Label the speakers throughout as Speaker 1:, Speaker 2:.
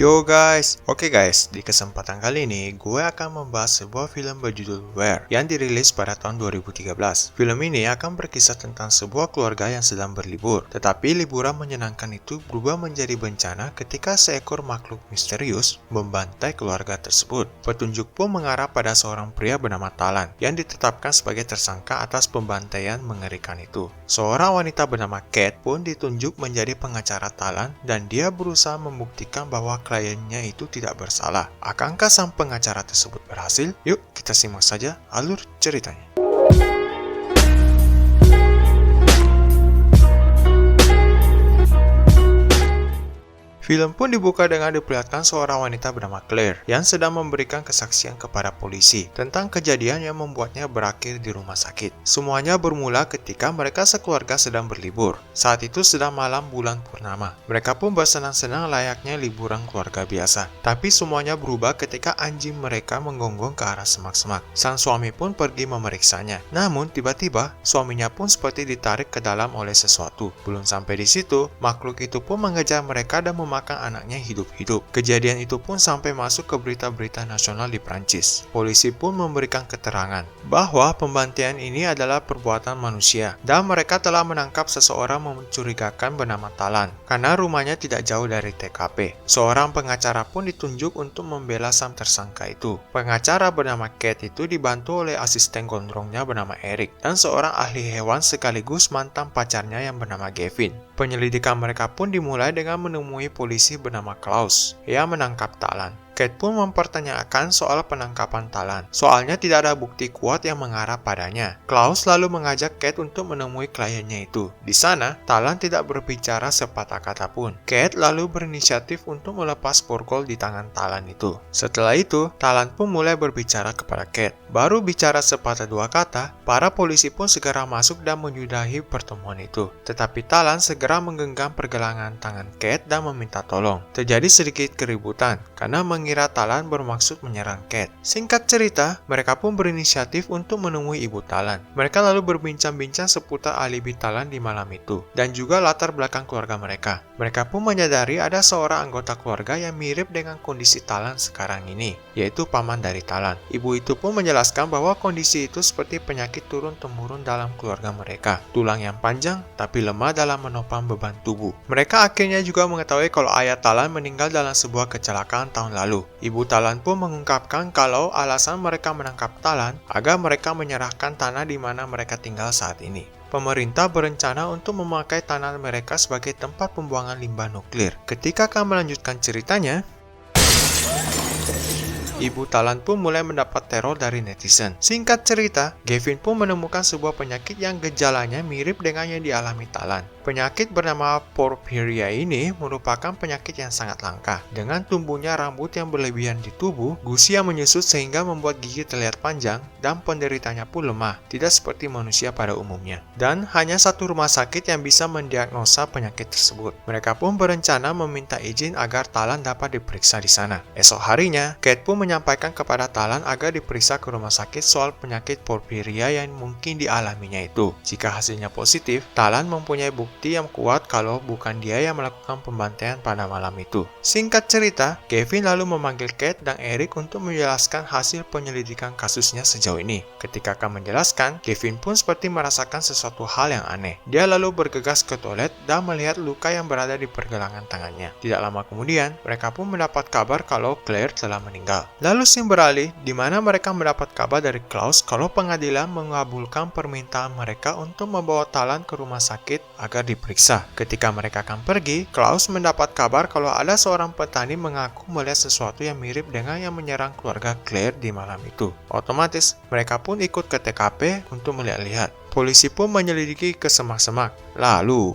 Speaker 1: Yo guys, oke guys, di kesempatan kali ini gue akan membahas sebuah film berjudul Where yang dirilis pada tahun 2013. Film ini akan berkisah tentang sebuah keluarga yang sedang berlibur, tetapi liburan menyenangkan itu berubah menjadi bencana ketika seekor makhluk misterius membantai keluarga tersebut. Petunjuk pun mengarah pada seorang pria bernama Talan yang ditetapkan sebagai tersangka atas pembantaian mengerikan itu. Seorang wanita bernama Kate pun ditunjuk menjadi pengacara Talan dan dia berusaha membuktikan bahwa kliennya itu tidak bersalah. Akankah sang pengacara tersebut berhasil? Yuk kita simak saja alur ceritanya. Film pun dibuka dengan diperlihatkan seorang wanita bernama Claire yang sedang memberikan kesaksian kepada polisi tentang kejadian yang membuatnya berakhir di rumah sakit. Semuanya bermula ketika mereka sekeluarga sedang berlibur. Saat itu sedang malam bulan purnama. Mereka pun bersenang-senang layaknya liburan keluarga biasa. Tapi semuanya berubah ketika anjing mereka menggonggong ke arah semak-semak. Sang suami pun pergi memeriksanya. Namun tiba-tiba suaminya pun seperti ditarik ke dalam oleh sesuatu. Belum sampai di situ, makhluk itu pun mengejar mereka dan memakan anaknya hidup-hidup. Kejadian itu pun sampai masuk ke berita-berita nasional di Prancis. Polisi pun memberikan keterangan bahwa pembantaian ini adalah perbuatan manusia dan mereka telah menangkap seseorang mencurigakan bernama Talan karena rumahnya tidak jauh dari TKP. Seorang pengacara pun ditunjuk untuk membela sang tersangka itu. Pengacara bernama Kate itu dibantu oleh asisten gondrongnya bernama Eric dan seorang ahli hewan sekaligus mantan pacarnya yang bernama Gavin. Penyelidikan mereka pun dimulai dengan menemui polisi bernama Klaus yang menangkap Talan. Kate pun mempertanyakan soal penangkapan Talan. Soalnya tidak ada bukti kuat yang mengarah padanya. Klaus lalu mengajak Kate untuk menemui kliennya itu. Di sana, Talan tidak berbicara sepatah kata pun. Kate lalu berinisiatif untuk melepas borgol di tangan Talan itu. Setelah itu, Talan pun mulai berbicara kepada Kate. Baru bicara sepatah dua kata, para polisi pun segera masuk dan menyudahi pertemuan itu. Tetapi Talan segera menggenggam pergelangan tangan Kate dan meminta tolong. Terjadi sedikit keributan karena mengira Talan bermaksud menyerang Kate. Singkat cerita, mereka pun berinisiatif untuk menemui ibu Talan. Mereka lalu berbincang-bincang seputar alibi Talan di malam itu dan juga latar belakang keluarga mereka. Mereka pun menyadari ada seorang anggota keluarga yang mirip dengan kondisi Talan sekarang ini, yaitu paman dari Talan. Ibu itu pun menjelaskan bahwa kondisi itu seperti penyakit turun-temurun dalam keluarga mereka. Tulang yang panjang tapi lemah dalam menopang beban tubuh. Mereka akhirnya juga mengetahui kalau ayah Talan meninggal dalam sebuah kecelakaan tahun lalu. Ibu Talan pun mengungkapkan kalau alasan mereka menangkap Talan agar mereka menyerahkan tanah di mana mereka tinggal saat ini. Pemerintah berencana untuk memakai tanah mereka sebagai tempat pembuangan limbah nuklir. Ketika akan melanjutkan ceritanya, Ibu Talan pun mulai mendapat teror dari netizen. Singkat cerita, Gavin pun menemukan sebuah penyakit yang gejalanya mirip dengan yang dialami Talan. Penyakit bernama porphyria ini merupakan penyakit yang sangat langka. Dengan tumbuhnya rambut yang berlebihan di tubuh, gusi yang menyusut sehingga membuat gigi terlihat panjang, dan penderitanya pun lemah, tidak seperti manusia pada umumnya. Dan hanya satu rumah sakit yang bisa mendiagnosa penyakit tersebut. Mereka pun berencana meminta izin agar Talan dapat diperiksa di sana. Esok harinya, Kate pun menyampaikan kepada Talan agar diperiksa ke rumah sakit soal penyakit porphyria yang mungkin dialaminya itu. Jika hasilnya positif, Talan mempunyai bukti yang kuat kalau bukan dia yang melakukan pembantaian pada malam itu. Singkat cerita, Gavin lalu memanggil Kate dan Eric untuk menjelaskan hasil penyelidikan kasusnya sejauh ini. Ketika akan menjelaskan, Gavin pun seperti merasakan sesuatu hal yang aneh. Dia lalu bergegas ke toilet dan melihat luka yang berada di pergelangan tangannya. Tidak lama kemudian, mereka pun mendapat kabar kalau Claire telah meninggal. Lalu scene beralih, di mana mereka mendapat kabar dari Klaus kalau pengadilan mengabulkan permintaan mereka untuk membawa Talan ke rumah sakit agar diperiksa. Ketika mereka akan pergi, Klaus mendapat kabar kalau ada seorang petani mengaku melihat sesuatu yang mirip dengan yang menyerang keluarga Claire di malam itu. Otomatis, mereka pun ikut ke TKP untuk melihat-lihat. Polisi pun menyelidiki ke semak-semak. Lalu,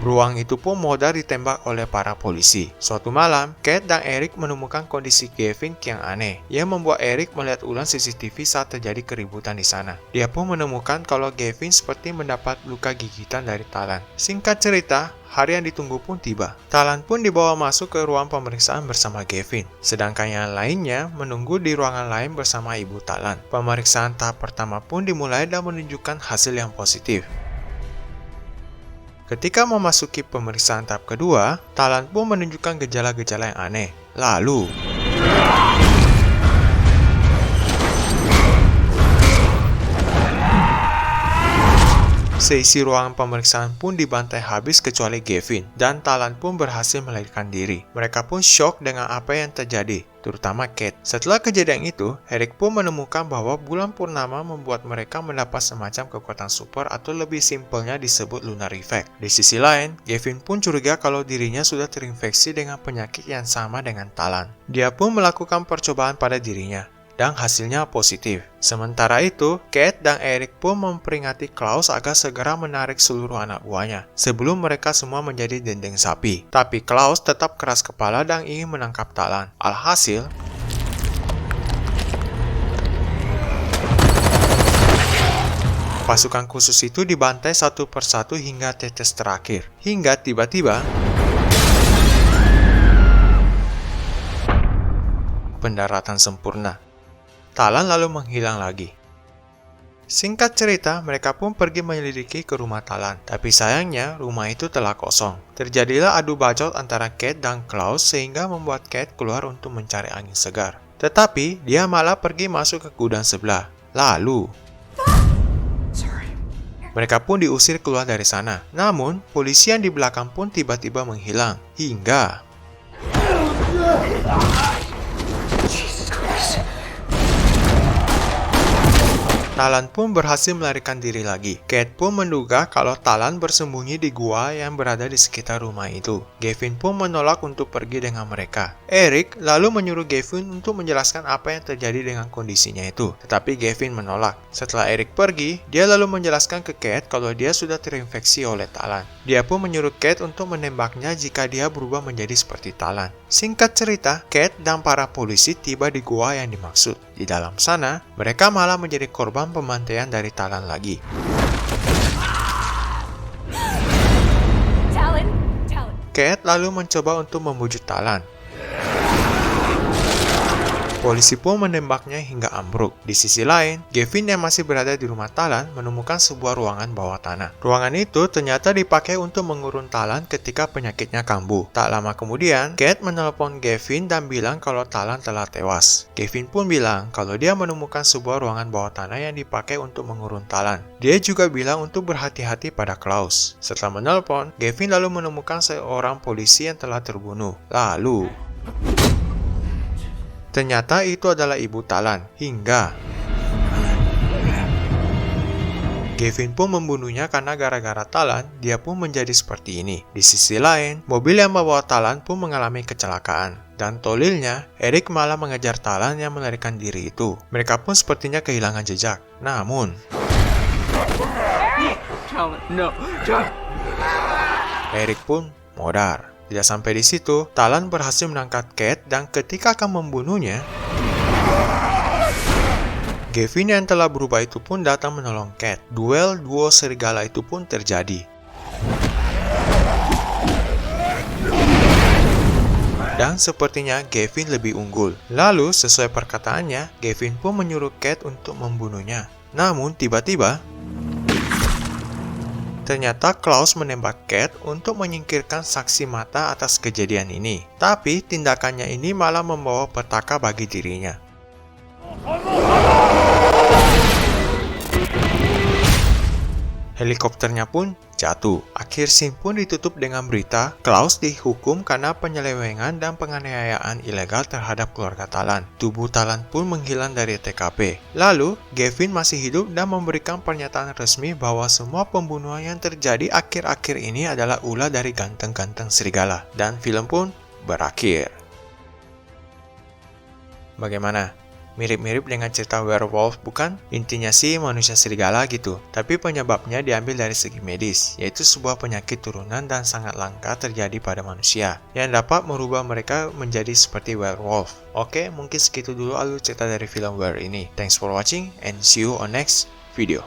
Speaker 1: ruang itu pun mudah ditembak oleh para polisi. Suatu malam, Kate dan Eric menemukan kondisi Gavin yang aneh, yang membuat Eric melihat ulang CCTV saat terjadi keributan di sana. Dia pun menemukan kalau Gavin seperti mendapat luka gigitan dari Talan. Singkat cerita, hari yang ditunggu pun tiba. Talan pun dibawa masuk ke ruang pemeriksaan bersama Gavin, sedangkan yang lainnya menunggu di ruangan lain bersama ibu Talan. Pemeriksaan tahap pertama pun dimulai dan menunjukkan hasil yang positif. Ketika memasuki pemeriksaan tahap kedua, Talan pun menunjukkan gejala-gejala yang aneh. Lalu, seisi ruangan pemeriksaan pun dibantai habis kecuali Gavin, dan Talan pun berhasil melarikan diri. Mereka pun syok dengan apa yang terjadi, terutama Kate. Setelah kejadian itu, Eric pun menemukan bahwa bulan purnama membuat mereka mendapat semacam kekuatan super atau lebih simpelnya disebut lunar effect. Di sisi lain, Gavin pun curiga kalau dirinya sudah terinfeksi dengan penyakit yang sama dengan Talan. Dia pun melakukan percobaan pada dirinya, dan hasilnya positif. Sementara itu, Kate dan Eric pun memperingati Klaus agar segera menarik seluruh anak buahnya, sebelum mereka semua menjadi dendeng sapi. Tapi Klaus tetap keras kepala dan ingin menangkap Talan. Alhasil, pasukan khusus itu dibantai satu persatu hingga tetes terakhir. Hingga tiba-tiba, pendaratan sempurna. Talan lalu menghilang lagi. Singkat cerita, mereka pun pergi menyelidiki ke rumah Talan. Tapi sayangnya, rumah itu telah kosong. Terjadilah adu bacot antara Kate dan Klaus sehingga membuat Kate keluar untuk mencari angin segar. Tetapi, dia malah pergi masuk ke gudang sebelah. Lalu, mereka pun diusir keluar dari sana. Namun, polisi yang di belakang pun tiba-tiba menghilang. Hingga Talan pun berhasil melarikan diri lagi. Kate pun menduga kalau Talan bersembunyi di gua yang berada di sekitar rumah itu. Gavin pun menolak untuk pergi dengan mereka. Eric lalu menyuruh Gavin untuk menjelaskan apa yang terjadi dengan kondisinya itu. Tetapi Gavin menolak. Setelah Eric pergi, dia lalu menjelaskan ke Kate kalau dia sudah terinfeksi oleh Talan. Dia pun menyuruh Kate untuk menembaknya jika dia berubah menjadi seperti Talan. Singkat cerita, Kate dan para polisi tiba di gua yang dimaksud. Di dalam sana, mereka malah menjadi korban pembantaian dari Talan lagi. Kate lalu mencoba untuk membujuk Talan. Polisi pun menembaknya hingga ambruk. Di sisi lain, Gavin yang masih berada di rumah Talan menemukan sebuah ruangan bawah tanah. Ruangan itu ternyata dipakai untuk mengurung Talan ketika penyakitnya kambuh. Tak lama kemudian, Kate menelpon Gavin dan bilang kalau Talan telah tewas. Gavin pun bilang kalau dia menemukan sebuah ruangan bawah tanah yang dipakai untuk mengurung Talan. Dia juga bilang untuk berhati-hati pada Klaus. Setelah menelpon, Gavin lalu menemukan seorang polisi yang telah terbunuh. Lalu, ternyata itu adalah ibu Talan. Hingga Gavin pun membunuhnya karena gara-gara Talan, dia pun menjadi seperti ini. Di sisi lain, mobil yang membawa Talan pun mengalami kecelakaan. Dan tolilnya, Eric malah mengejar Talan yang melarikan diri itu. Mereka pun sepertinya kehilangan jejak. Namun, Eric pun modar. Tidak sampai di situ, Talan berhasil menangkap Kate dan ketika akan membunuhnya, Gavin yang telah berubah itu pun datang menolong Kate. Duel duo serigala itu pun terjadi. Dan sepertinya Gavin lebih unggul. Lalu, sesuai perkataannya, Gavin pun menyuruh Kate untuk membunuhnya. Namun, tiba-tiba, ternyata Klaus menembak Kate untuk menyingkirkan saksi mata atas kejadian ini. Tapi tindakannya ini malah membawa petaka bagi dirinya. Helikopternya pun jatuh. Akhir scene pun ditutup dengan berita Klaus dihukum karena penyelewengan dan penganiayaan ilegal terhadap keluarga Talan. Tubuh Talan pun menghilang dari TKP. Lalu, Gavin masih hidup dan memberikan pernyataan resmi bahwa semua pembunuhan yang terjadi akhir-akhir ini adalah ulah dari ganteng-ganteng serigala. Dan film pun berakhir. Bagaimana? Mirip-mirip dengan cerita werewolf, bukan? Intinya sih manusia serigala gitu, tapi penyebabnya diambil dari segi medis, yaitu sebuah penyakit turunan dan sangat langka terjadi pada manusia, yang dapat merubah mereka menjadi seperti werewolf. Oke, mungkin segitu dulu alur cerita dari film Were ini. Thanks for watching and see you on next video.